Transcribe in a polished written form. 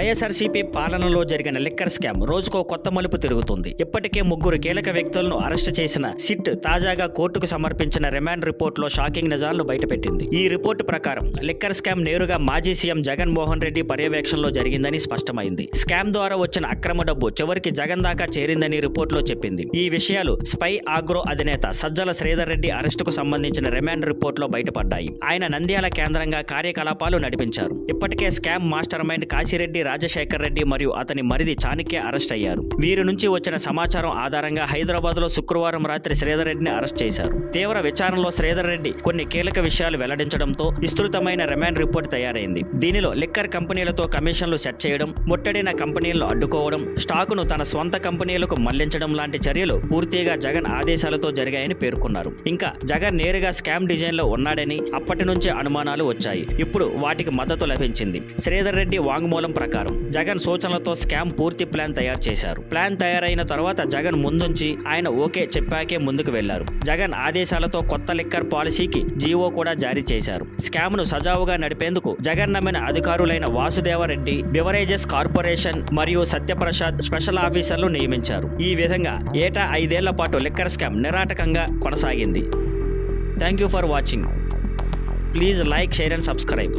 వైఎస్ఆర్సీపీ పాలనలో జరిగిన liquor scam రోజుకో కొత్త మలుపు తిరుగుతుంది. ఇప్పటికే 3 కీలక వ్యక్తులను అరెస్ట్ చేసిన సిట్ తాజాగా కోర్టుకు సమర్పించిన రిమాండ్ రిపోర్టులో షాకింగ్ నిజాలను బయటపెట్టింది. ఈ రిపోర్టు ప్రకారం లిక్కర్ స్కామ్ నేరుగా మాజీ సీఎం జగన్మోహన్ రెడ్డి పర్యవేక్షణలో జరిగిందని స్పష్టమైంది. స్కామ్ ద్వారా వచ్చిన అక్రమ డబ్బు చివరికి జగన్ దాకా చేరిందని రిపోర్టులో చెప్పింది. ఈ విషయాలు స్పై ఆగ్రో అధినేత సజ్జల శ్రీధర్ రెడ్డి అరెస్టుకు సంబంధించిన రిమాండ్ రిపోర్టులో బయటపడ్డాయి. ఆయన నంద్యాల కేంద్రంగా కార్యకలాపాలు నడిపించారు. ఇప్పటికే scam master mind Kasi Reddy Rajasekhar Reddy మరియు అతని మరిది చాణక్య అరెస్ట్ అయ్యారు. వీరి నుంచి వచ్చిన సమాచారం ఆధారంగా హైదరాబాద్ లో శుక్రవారం రాత్రి శ్రీధర్ రెడ్డిని అరెస్ట్ చేశారు. తీవ్ర విచారణలో శ్రీధర్ రెడ్డి కొన్ని కీలక విషయాలు వెల్లడించడంతో విస్తృతమైన రిమాండ్ రిపోర్ట్ తయారైంది. దీనిలో లిక్కర్ కంపెనీలతో కమిషన్లు సెట్ చేయడం, ముట్టడిన కంపెనీలను అడ్డుకోవడం, స్టాకును తన స్వంత కంపెనీలకు మళ్లించడం లాంటి చర్యలు పూర్తిగా జగన్ ఆదేశాలతో జరిగాయని పేర్కొన్నారు. ఇంకా జగన్ నేరుగా స్కామ్ డిజైన్ లో ఉన్నాడని అప్పటి నుంచే అనుమానాలు వచ్చాయి. ఇప్పుడు వాటికి మద్దతు లభించింది. శ్రీధర్ రెడ్డి వాంగ్మూలం ప్రకారం జగన్ సూచనలతో స్కామ్ పూర్తి ప్లాన్ తయారు చేశారు. ప్లాన్ తయారైన తర్వాత జగన్ ముందుంచి ఆయన ఓకే చెప్పాకే ముందుకు వెళ్లారు. జగన్ ఆదేశాలతో కొత్త లిక్కర్ పాలసీకి జీవో కూడా జారీ చేశారు. స్కామ్ ను సజావుగా నడిపేందుకు జగన్ నమ్మిన అధికారులైన వాసుదేవరెడ్డి, బివరేజెస్ కార్పొరేషన్ మరియు సత్యప్రసాద్ స్పెషల్ ఆఫీసర్లు నియమించారు. ఈ విధంగా ఏటా 5 ఏళ్ల పాటు లిక్కర్ స్కామ్ నిరాటకంగా కొనసాగింది. Thank you for watching. Please like, share and subscribe.